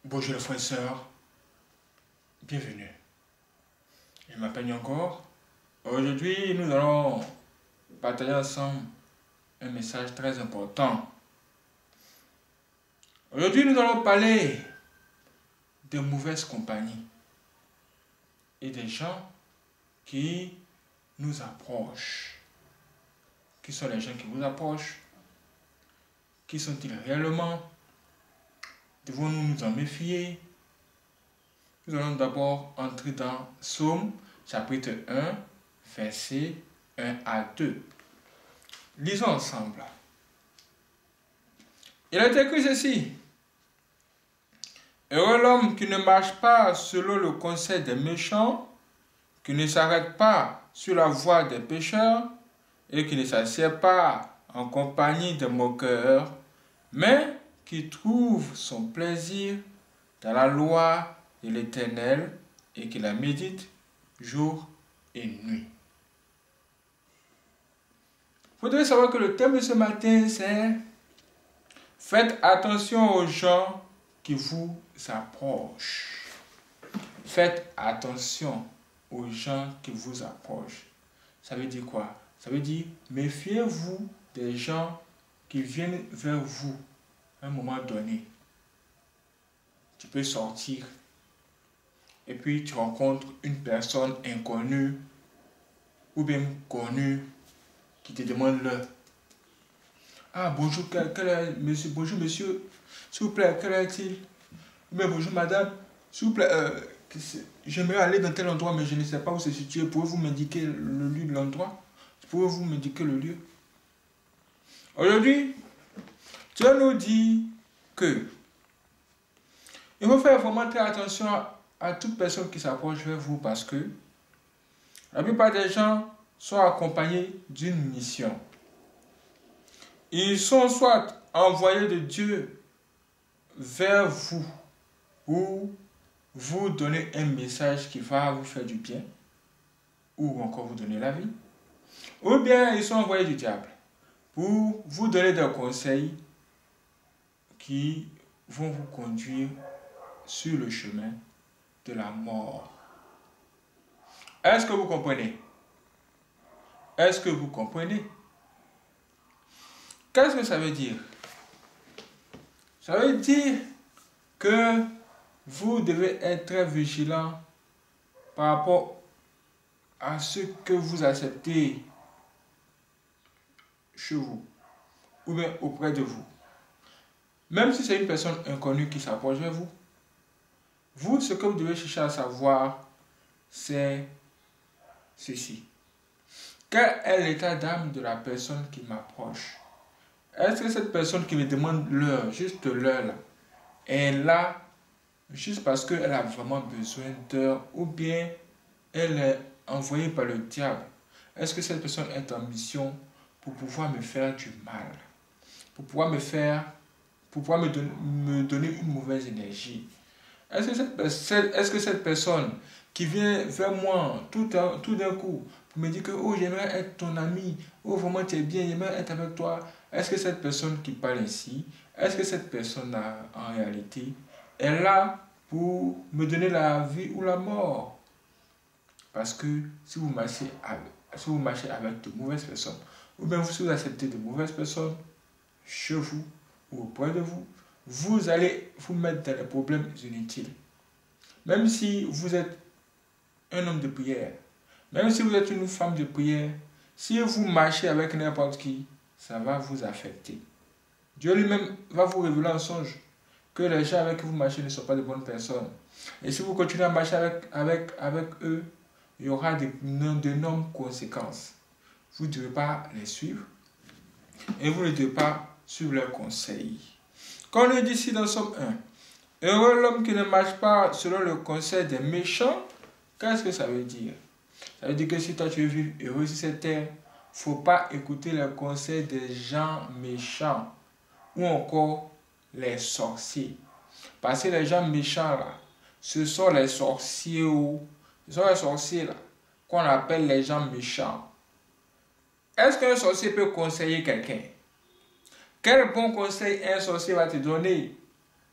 Bonjour les frères et sœurs, bienvenue. Je m'appelle encore. Aujourd'hui, nous allons partager ensemble un message très important. Aujourd'hui, nous allons parler de mauvaises compagnies et des gens qui nous approchent. Qui sont les gens qui vous approchent? Qui sont-ils réellement? Devons-nous nous en méfier? Nous allons d'abord entrer dans Psaume chapitre 1, versets 1 à 2. Lisons ensemble. Il est écrit ceci. Heureux l'homme qui ne marche pas selon le conseil des méchants, qui ne s'arrête pas sur la voie des pécheurs, et qui ne s'assied pas en compagnie des moqueurs, mais qui trouve son plaisir dans la loi de l'Éternel et qui la médite jour et nuit. Vous devez savoir que le thème de ce matin, c'est « Faites attention aux gens qui vous approchent ». Faites attention aux gens qui vous approchent. Ça veut dire quoi? Ça veut dire méfiez-vous des gens qui viennent vers vous à un moment donné. Tu peux sortir et puis tu rencontres une personne inconnue ou bien connue qui te demande l'heure. Ah, bonjour, quel est monsieur? Bonjour, monsieur. S'il vous plaît, quelle heure est-il? Mais bonjour, madame. S'il vous plaît, j'aimerais aller dans tel endroit, mais je ne sais pas où se situe. Pouvez-vous m'indiquer le lieu de l'endroit? Pouvez-vous m'indiquer le lieu? Aujourd'hui, Dieu nous dit que il faut faire vraiment très attention à toute personne qui s'approche vers vous parce que la plupart des gens sont accompagnés d'une mission. Ils sont soit envoyés de Dieu vers vous pour vous donner un message qui va vous faire du bien ou encore vous donner la vie. Ou bien ils sont envoyés du diable pour vous donner des conseils qui vont vous conduire sur le chemin de la mort. Est-ce que vous comprenez? Est-ce que vous comprenez? Qu'est-ce que ça veut dire? Ça veut dire que vous devez être très vigilant par rapport à ce que vous acceptez chez vous ou bien auprès de vous. Même si c'est une personne inconnue qui s'approche de vous, ce que vous devez chercher à savoir, c'est ceci. Quel est l'état d'âme de la personne qui m'approche? Est-ce que cette personne qui me demande l'heure, juste l'heure là, est là juste parce qu'elle a vraiment besoin d'heure ou bien elle est envoyée par le diable? Est-ce que cette personne est en mission pour pouvoir me faire du mal? Pour pouvoir me donner une mauvaise énergie? Est-ce que cette personne qui vient vers moi tout d'un coup pour me dire que oh, j'aimerais être ton ami, oh vraiment tu es bien, j'aimerais être avec toi, est-ce que cette personne qui parle ainsi, est-ce que cette personne en réalité est là pour me donner la vie ou la mort? Parce que si vous marchez avec de mauvaises personnes, ou bien si vous acceptez de mauvaises personnes chez vous ou auprès de vous, vous allez vous mettre dans des problèmes inutiles. Même si vous êtes un homme de prière, même si vous êtes une femme de prière, si vous marchez avec n'importe qui, ça va vous affecter. Dieu lui-même va vous révéler en songe que les gens avec qui vous marchez ne sont pas de bonnes personnes. Et si vous continuez à marcher avec eux, il y aura d'énormes conséquences. Vous ne devez pas les suivre et vous ne devez pas suivre leurs conseils. Quand on dit ici dans Somme 1, heureux l'homme qui ne marche pas selon le conseil des méchants, qu'est-ce que ça veut dire? Ça veut dire que si toi tu veux vivre heureux sur cette terre, il ne faut pas écouter les conseils des gens méchants ou encore les sorciers. Parce que les gens méchants là, ce sont les sorciers là qu'on appelle les gens méchants. Est-ce qu'un sorcier peut conseiller quelqu'un? Quel bon conseil un sorcier va te donner?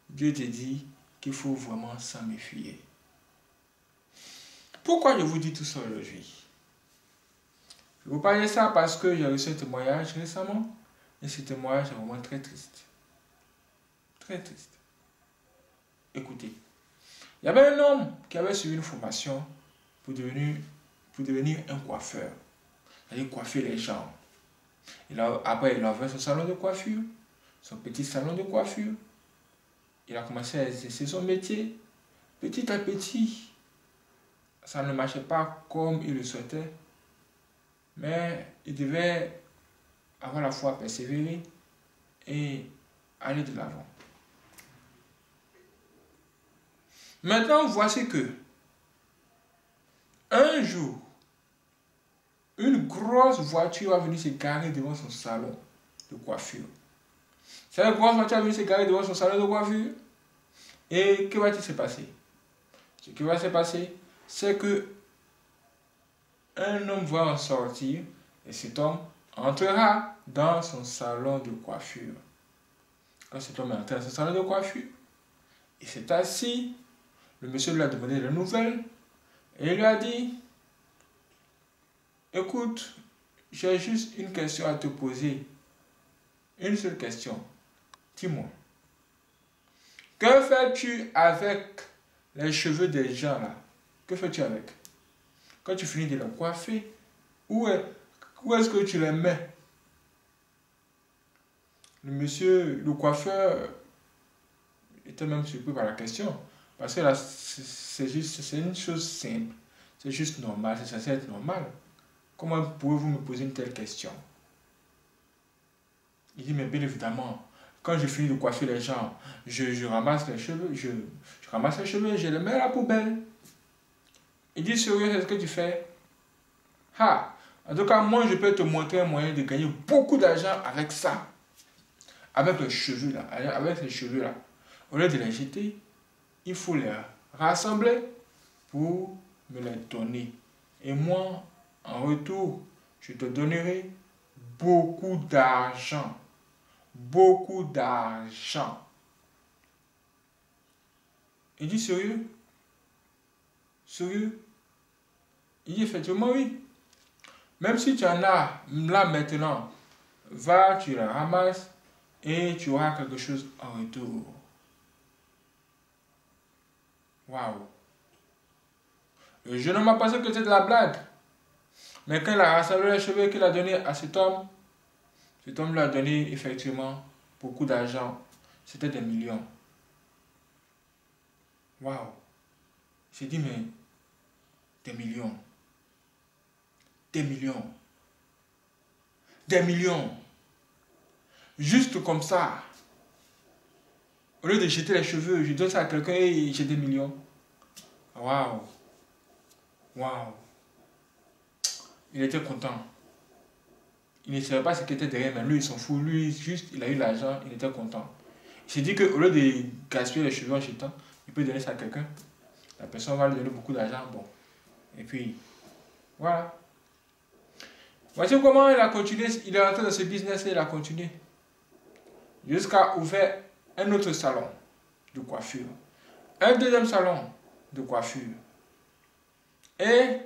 Dieu te dit qu'il faut vraiment s'en méfier. Pourquoi je vous dis tout ça aujourd'hui? Je vous parle de ça parce que j'ai reçu un témoignage récemment et ce témoignage est vraiment très triste. Très triste. Écoutez, il y avait un homme qui avait suivi une formation pour devenir un coiffeur. C'est-à-dire coiffer les gens. Après, il a ouvert son salon de coiffure, son petit salon de coiffure. Il a commencé à exercer son métier. Petit à petit, ça ne marchait pas comme il le souhaitait. Mais il devait avoir la foi, persévérer et aller de l'avant. Maintenant, voici que un jour, une grosse voiture va venir se garer devant son salon de coiffure. Cette grosse voiture va venir se garer devant son salon de coiffure. Et que va-t-il se passer? Ce qui va se passer, c'est que un homme va en sortir et cet homme entrera dans son salon de coiffure. Quand cet homme est entré dans son salon de coiffure, il s'est assis, le monsieur lui a demandé des nouvelles et il lui a dit: écoute, j'ai juste une question à te poser. Une seule question. Dis-moi, que fais-tu avec les cheveux des gens là? Que fais-tu avec? Quand tu finis de les coiffer, où est-ce que tu les mets? Le monsieur, le coiffeur, était même surpris par la question. Parce que là, c'est une chose simple. C'est juste normal, c'est censé être normal. Comment pouvez-vous me poser une telle question? Il dit, mais bien évidemment, quand je finis de coiffer les gens, je ramasse les cheveux, je ramasse les cheveux et je les mets à la poubelle. Il dit, sérieux, c'est ce que tu fais? Ah, en tout cas, moi, je peux te montrer un moyen de gagner beaucoup d'argent avec ça. Avec les cheveux là, avec les cheveux là. Au lieu de les jeter, il faut les rassembler pour me les donner. Et moi, en retour, je te donnerai beaucoup d'argent. Beaucoup d'argent. Il dit, sérieux? Sérieux? Il dit, effectivement, oui. Même si tu en as là maintenant, va, tu la ramasses et tu auras quelque chose en retour. Waouh! Le jeune homme a pensé que c'était de la blague. Mais quand il a rassemblé les cheveux qu'il a donné à cet homme lui a donné effectivement beaucoup d'argent. C'était des millions. Waouh! Il s'est dit, mais des millions. Des millions. Des millions. Juste comme ça. Au lieu de jeter les cheveux, je donne ça à quelqu'un et j'ai des millions. Waouh! Waouh! Il était content. Il ne savait pas ce qui était derrière, mais lui, il s'en fout. Lui, juste, il a eu l'argent, il était content. Il s'est dit qu'au lieu de gaspiller les cheveux en jetant, il peut donner ça à quelqu'un. La personne va lui donner beaucoup d'argent. Bon. Et puis, voilà. Voici comment il a continué. Il est rentré dans ce business et il a continué. Jusqu'à ouvrir un autre salon de coiffure. Un deuxième salon de coiffure. Et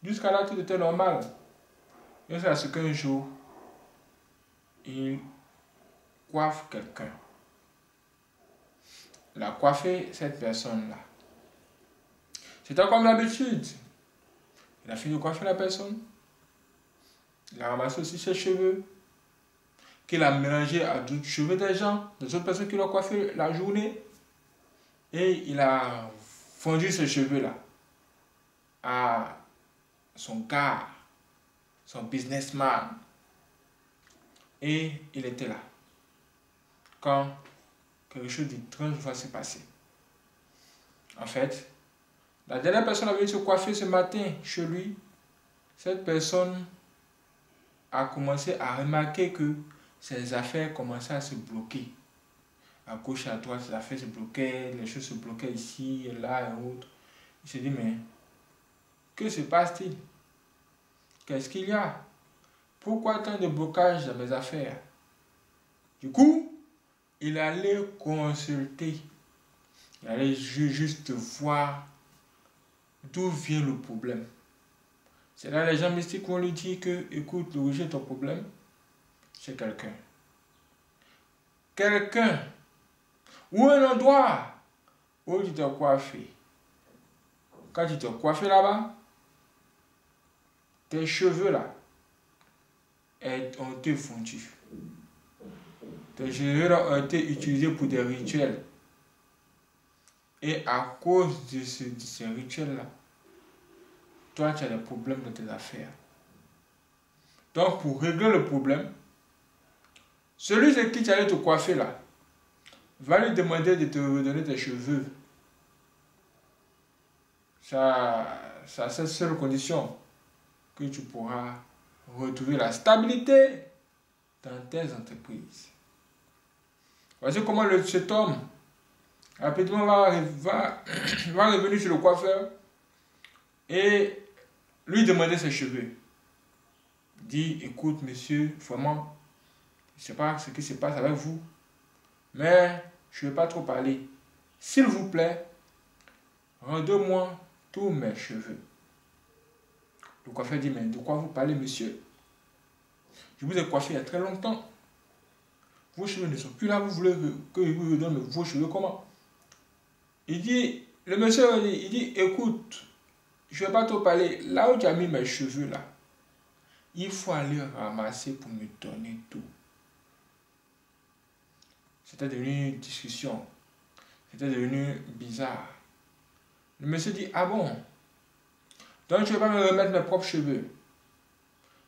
jusqu'à là, tout était normal. Jusqu'à ce qu'un jour, il coiffe quelqu'un. Il a coiffé cette personne-là. C'était comme d'habitude. Il a fini de coiffer la personne. Il a ramassé aussi ses cheveux. Qu'il a mélangé à d'autres cheveux des gens, des autres personnes qui l'ont coiffé la journée. Et il a fondu ces cheveux-là à son gars, son businessman. Et il était là. Quand quelque chose d'étrange va se passer. En fait, la dernière personne a venu se coiffer ce matin chez lui. Cette personne a commencé à remarquer que ses affaires commençaient à se bloquer. À gauche et à droite, ses affaires se bloquaient, les choses se bloquaient ici et là et autres. Il s'est dit, mais que se passe-t-il? Qu'est-ce qu'il y a? Pourquoi tant de blocage dans mes affaires? Du coup, il allait consulter Il allait juste voir d'où vient le problème. C'est là les gens mystiques vont lui dire que, écoute, l'origine de ton problème, c'est quelqu'un. Quelqu'un ou un endroit où tu t'es coiffé. Quand tu t'es coiffé là-bas, tes cheveux là ont été fondus. Tes cheveux là ont été utilisés pour des rituels. Et à cause de ces rituels-là, toi, tu as des problèmes dans tes affaires. Donc, pour régler le problème, celui de qui tu allais te coiffer là, va lui demander de te redonner tes cheveux. Ça, c'est à cette seule condition que tu pourras retrouver la stabilité dans tes entreprises. Voici comment cet homme rapidement va revenir sur le coiffeur et lui demander ses cheveux. Il dit, écoute monsieur, vraiment, je ne sais pas ce qui se passe avec vous, mais je ne vais pas trop parler. S'il vous plaît, rendez-moi tous mes cheveux. Le coiffeur dit, mais de quoi vous parlez monsieur? Je vous ai coiffé il y a très longtemps. Vos cheveux ne sont plus là, vous voulez que je vous redonne vos cheveux comment? Il dit, le monsieur il dit, écoute, je ne vais pas trop parler. Là où tu as mis mes cheveux là, il faut aller ramasser pour me donner tout. C'était devenu une discussion. C'était devenu bizarre. Le monsieur dit, ah bon? Donc tu ne vas pas me remettre mes propres cheveux.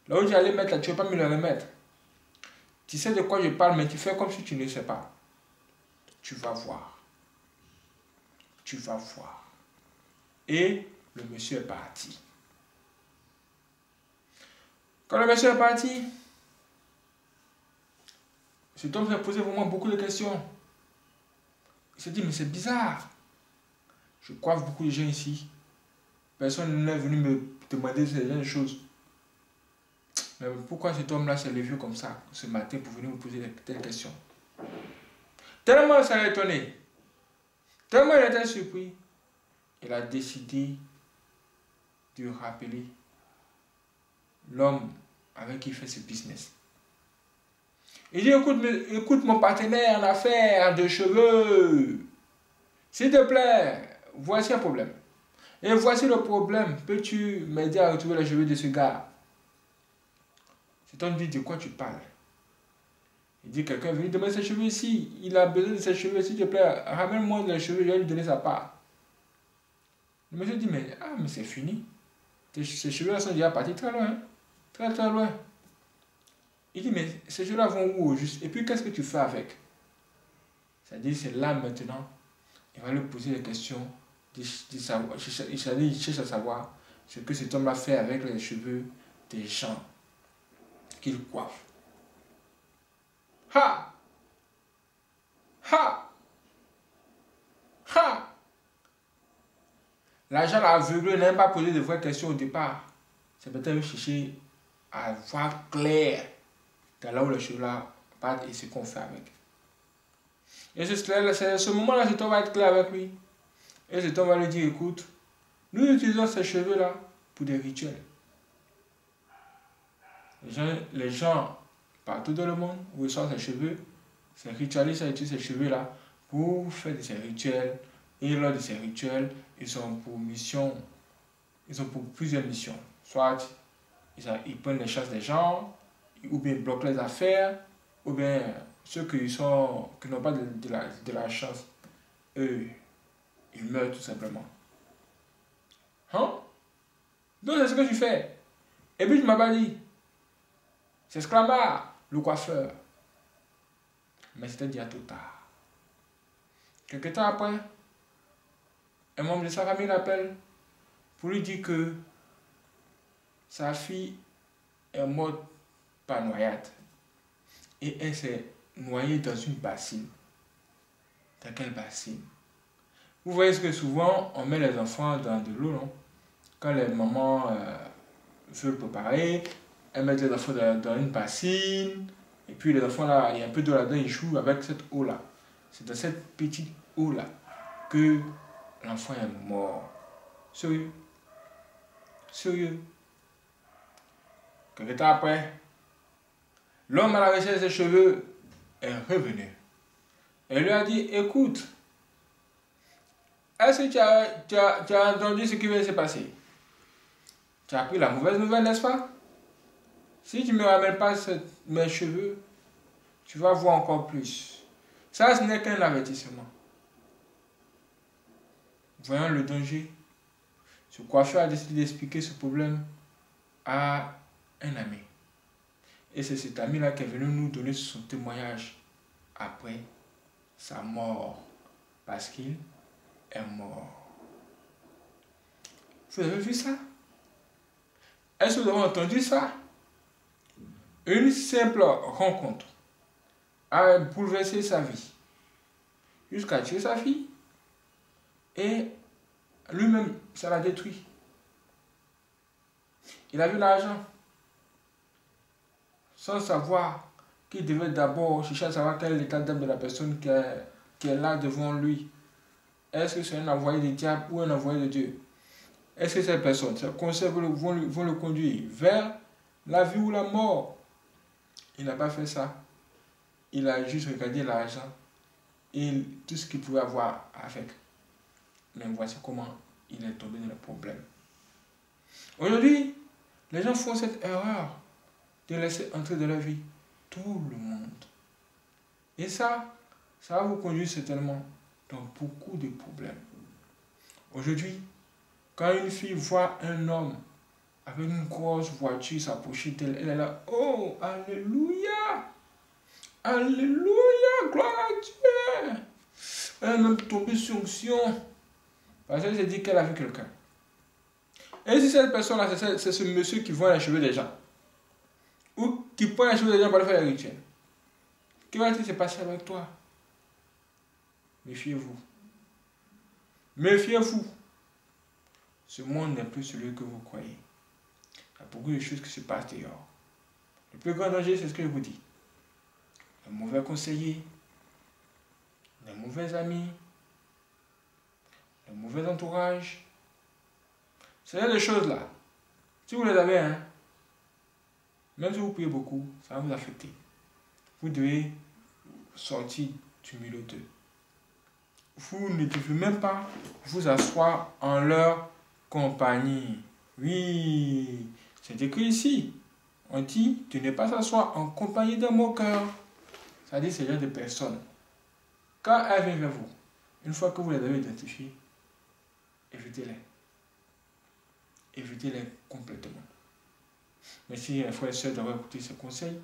Là où tu allais mettre là, tu ne vas pas me les remettre. Tu sais de quoi je parle, mais tu fais comme si tu ne sais pas. Tu vas voir. Tu vas voir. Et le monsieur est parti. Quand le monsieur est parti, cet homme s'est posé vraiment beaucoup de questions. Il s'est dit, mais c'est bizarre. Je coiffe beaucoup de gens ici. Personne n'est venu me demander ces choses. Mais pourquoi cet homme-là s'est levé comme ça ce matin pour venir me poser telles questions? Tellement ça l'a étonné. Tellement il était surpris. Il a décidé de rappeler l'homme avec qui il fait ce business. Il dit, écoute mon partenaire en affaires de cheveux. S'il te plaît, voici un problème. Et voici le problème. Peux-tu m'aider à retrouver les cheveux de ce gars? Cet homme dit, de quoi tu parles? Il dit, quelqu'un est venu demander ses cheveux ici. Il a besoin de ses cheveux. S'il te plaît, ramène-moi les cheveux, je vais lui donner sa part. Le monsieur dit, mais c'est fini. Ces cheveux-là sont déjà partis très loin. Très très loin. Il dit, mais ces cheveux-là vont où au juste? Et puis, qu'est-ce que tu fais avec? C'est-à-dire, c'est là maintenant. Il va lui poser des questions. Il cherche à savoir ce que cet homme-là fait avec les cheveux des gens qu'il coiffe. Ha! Ha! Ha! L'agent aveuglé n'a pas posé de vraies questions au départ. C'est peut-être chercher à voir clair dans là où les cheveux-là partent et ce qu'on fait avec. Et c'est ce moment-là, cet homme va être clair avec lui. Et cet homme va lui dire, écoute, nous utilisons ces cheveux-là pour des rituels. Les gens partout dans le monde reçoivent ces cheveux. Ces ritualistes utilisent ces cheveux-là pour faire ces rituels. Et lors de ces rituels, ils ont pour plusieurs missions. Soit ils prennent les chances des gens, ou bien ils bloquent les affaires, ou bien ceux qui n'ont pas de la chance, eux, ils meurent tout simplement. Hein? Donc c'est ce que tu fais. Et puis tu m'as pas dit. C'est Sclamar, le coiffeur. Mais c'était déjà trop tard. Quelque temps après, un membre de sa famille l'appelle pour lui dire que sa fille est morte par noyade. Et elle s'est noyée dans une bassine. Dans quelle bassine? Vous voyez ce que souvent on met les enfants dans de l'eau, non? Quand les mamans veulent préparer, elles mettent les enfants dans une bassine. Et puis les enfants là, il y a un peu d'eau là-dedans, ils jouent avec cette eau là. C'est dans cette petite eau là que l'enfant est mort. Sérieux. Sérieux. Quelque temps après, l'homme à la recherche des cheveux est revenu. Et lui a dit, écoute, est-ce que tu as entendu ce qui vient de se passer? Tu as appris la mauvaise nouvelle, n'est-ce pas? Si tu ne me ramènes pas mes cheveux, tu vas voir encore plus. Ça, ce n'est qu'un avertissement. Voyant le danger, ce coiffeur a décidé d'expliquer ce problème à un ami. Et c'est cet ami-là qui est venu nous donner son témoignage après sa mort. Parce qu'il est mort. Vous avez vu ça? Est-ce que vous avez entendu ça? Une simple rencontre a bouleversé sa vie jusqu'à tuer sa fille et lui-même, ça l'a détruit. Il a vu l'argent sans savoir qu'il devait d'abord chercher à savoir quel est l'état d'âme de la personne qui est là devant lui. Est-ce que c'est un envoyé du diable ou un envoyé de Dieu? Est-ce que cette personne, ces conseils vont le conduire vers la vie ou la mort? Il n'a pas fait ça. Il a juste regardé l'argent et tout ce qu'il pouvait avoir avec. Mais voici comment il est tombé dans le problème. Aujourd'hui, les gens font cette erreur de laisser entrer dans leur vie tout le monde. Et ça va vous conduire certainement dans beaucoup de problèmes. Aujourd'hui, quand une fille voit un homme avec une grosse voiture s'approcher d'elle, elle est là, oh, alléluia! Alléluia! Gloire à Dieu! Elle est même tombée sur onction. Parce qu'elle s'est dit qu'elle a vu quelqu'un. Et si cette personne-là, c'est ce monsieur qui voit les cheveux des gens, ou qui prend les cheveux des gens pour aller faire les rituels, que va-t-il se passer avec toi? Méfiez-vous. Méfiez-vous. Ce monde n'est plus celui que vous croyez. Il y a beaucoup de choses qui se passent dehors. Le plus grand danger, c'est ce que je vous dis. Les mauvais conseillers, les mauvais amis, le mauvais entourage. C'est des choses-là. Si vous les avez, hein, même si vous priez beaucoup, ça va vous affecter. Vous devez sortir du milieu d'eux. Vous ne devez même pas vous asseoir en leur compagnie. Oui, c'est écrit ici. On dit de ne pas s'asseoir en compagnie d'un moqueur. C'est-à-dire ce genre de personnes. Quand elles viennent vers vous, une fois que vous les avez identifiées, évitez-les. Évitez-les complètement. Merci les frères et sœurs d'avoir écouté ce conseil.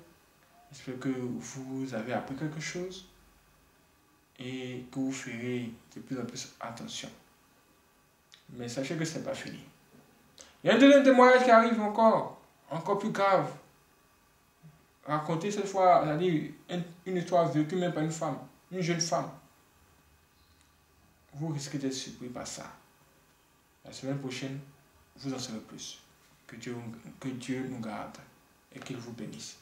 J'espère que vous avez appris quelque chose et que vous ferez de plus en plus attention. Mais sachez que ce n'est pas fini. Il y a un deuxième témoignage qui arrive encore plus grave. Raconter cette fois, c'est-à-dire une histoire vécue même par une femme, une jeune femme. Vous risquez d'être surpris par ça. La semaine prochaine, vous en saurez plus. Que Dieu nous garde et qu'il vous bénisse.